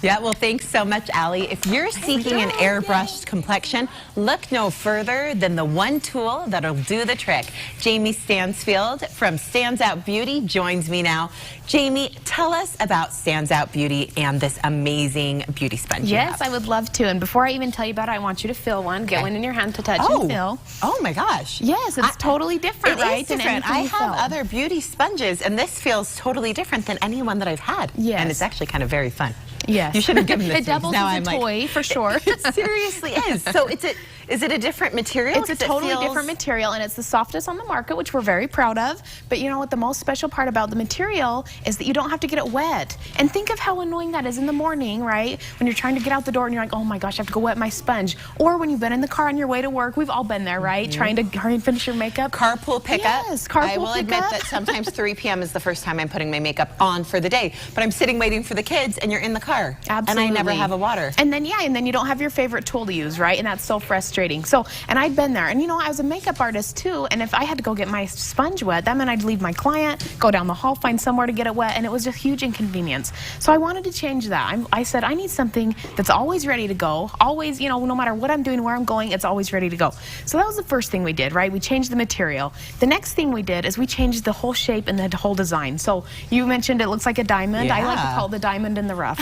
Yeah, well, thanks so much, Allie. If you're seeking an airbrushed complexion, look no further than the one tool that'll do the trick. Jamie Stansfield from StansOut Beauty joins me now. Jamie, tell us about StansOut Beauty and this amazing beauty sponge. Yes, I would love to. And before I even tell you about it, I want you to feel one. Get one in your hand to touch and feel. Oh my gosh. Yes, it's totally different, right? It is different. I have other beauty sponges, and this feels totally different than any one that I've had. Yes. And it's actually kind of very fun. Yes. You should have given this It doubles as a toy, for sure. It seriously is. So is it a different material? It's a totally different material, and it's the softest on the market, which we're very proud of. But you know what? The most special part about the material is that you don't have to get it wet. And think of how annoying that is in the morning, right? When you're trying to get out the door and you're like, oh my gosh, I have to go wet my sponge. Or when you've been in the car on your way to work. We've all been there, right? Trying to hurry and finish your makeup. Carpool pickup. Yes, carpool pickup. I will admit that sometimes 3 p.m. is the first time I'm putting my makeup on for the day. But I'm sitting waiting for the kids, and you're in the car. Absolutely. And I never have a water. And then, and then you don't have your favorite tool to use, right? And that's so frustrating. So, and I've been there. And you know, I was a makeup artist too, and if I had to go get my sponge wet, that meant I'd leave my client, go down the hall, find somewhere to get it wet, and it was a huge inconvenience. So I wanted to change that. I said, I need something that's always ready to go, always, you know, no matter what I'm doing, where I'm going, it's always ready to go. So that was the first thing we did, right? We changed the material. The next thing we did is we changed the whole shape and the whole design. So you mentioned it looks like a diamond. Yeah. I like to call it the diamond in the rough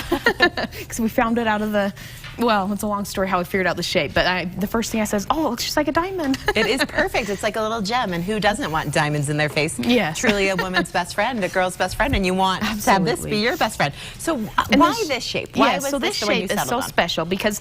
because we found it out of the, well, it's a long story how we figured out the shape, but the first thing I said is, oh, it looks just like a diamond. It is perfect. It's like a little gem, and who doesn't want diamonds in their face? Yes. Truly a woman's best friend, a girl's best friend, and you want to have this be your best friend. So why this shape? Why was so this shape is so special because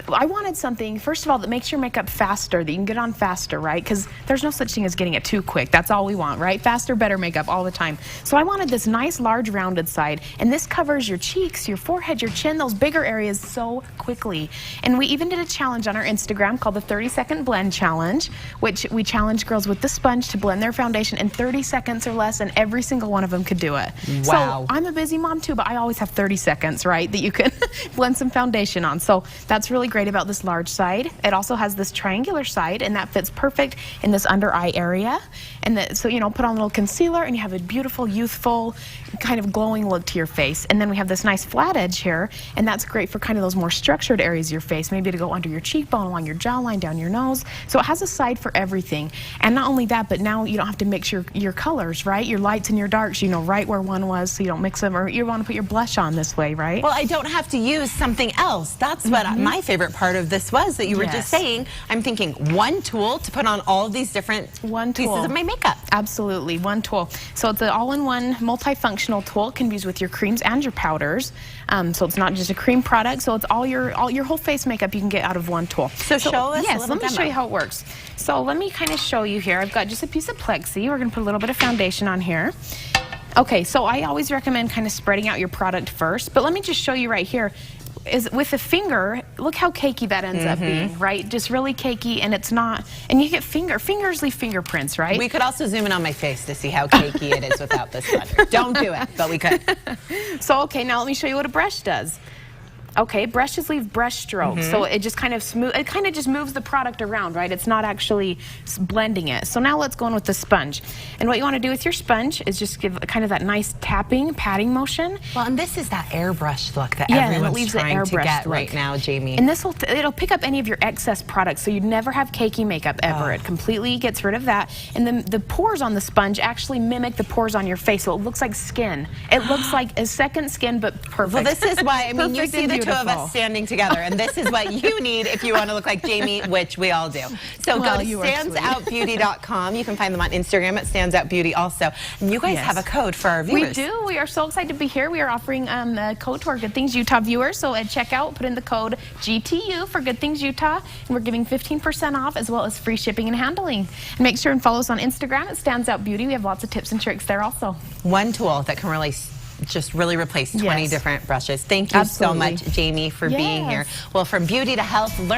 I wanted something, first of all, that makes your makeup faster, that you can get on faster, right? Because there's no such thing as getting it too quick. That's all we want, right? Faster, better makeup all the time. So I wanted this nice, large, rounded side, and this covers your cheeks, your forehead, your chin, those bigger areas so quickly. And we even did a challenge on our Instagram called the 30-second blend challenge, which we challenged girls with the sponge to blend their foundation in 30 seconds or less, and every single one of them could do it. Wow. So I'm a busy mom too, but I always have 30 seconds, right, that you can blend some foundation on. So that's really great about this large side. It also has this triangular side, and that fits perfect in this under eye area. And so, you know, put on a little concealer, and you have a beautiful, youthful, kind of glowing look to your face. And then we have this nice flat edge here, and that's great for kind of those more structured areas of your face, maybe to go under your cheekbone, along your jawline, down your nose. So it has a side for everything. And not only that, but now you don't have to mix your colors, right? Your lights and your darks, you know right where one was, so you don't mix them, or you want to put your blush on this way, right? Well, I don't have to use something else. That's what my favorite part of this was, that you were just saying. I'm thinking one tool to put on all of these different pieces of my makeup. Absolutely, one tool. So it's an all-in-one multifunctional tool. It can be used with your creams and your powders. So it's not just a cream product. So it's all your whole face makeup you can get out of one tool. So show us a little let me show you how it works. So let me kind of show you here. I've got just a piece of plexi. We're going to put a little bit of foundation on here. Okay, so I always recommend kind of spreading out your product first. But let me just show you right here. Is with a finger, look how cakey that ends up being, right? Just really cakey, and it's not, and you get fingers leave fingerprints, right? We could also zoom in on my face to see how cakey it is without this sponge. Don't do it, but we could. So, okay, now let me show you what a brush does. Okay, brushes leave brush strokes, so it just kind of just moves the product around, right? It's not actually blending it. So now let's go in with the sponge. And what you want to do with your sponge is just give kind of that nice tapping, patting motion. Well, and this is that airbrush look that everyone's trying to get right now, Jamie. And it'll pick up any of your excess products, so you'd never have cakey makeup ever. It completely gets rid of that. And then the pores on the sponge actually mimic the pores on your face, so it looks like skin. It looks like a second skin, but perfect. Well, this is why, I mean, you see the two of us standing together, and this is what you need if you want to look like Jamie, which we all do. So go to StansOutBeauty.com. You can find them on Instagram at StansOut Beauty also. And you guys have a code for our viewers. We do. We are so excited to be here. We are offering a code to our Good Things Utah viewers. So at checkout, put in the code GTU for Good Things Utah, and we're giving 15% off as well as free shipping and handling. And make sure and follow us on Instagram at StansOut Beauty. We have lots of tips and tricks there also. One tool that can really replace 20 different brushes. Thank you so much, Jamie, for being here. Well, from beauty to health, learn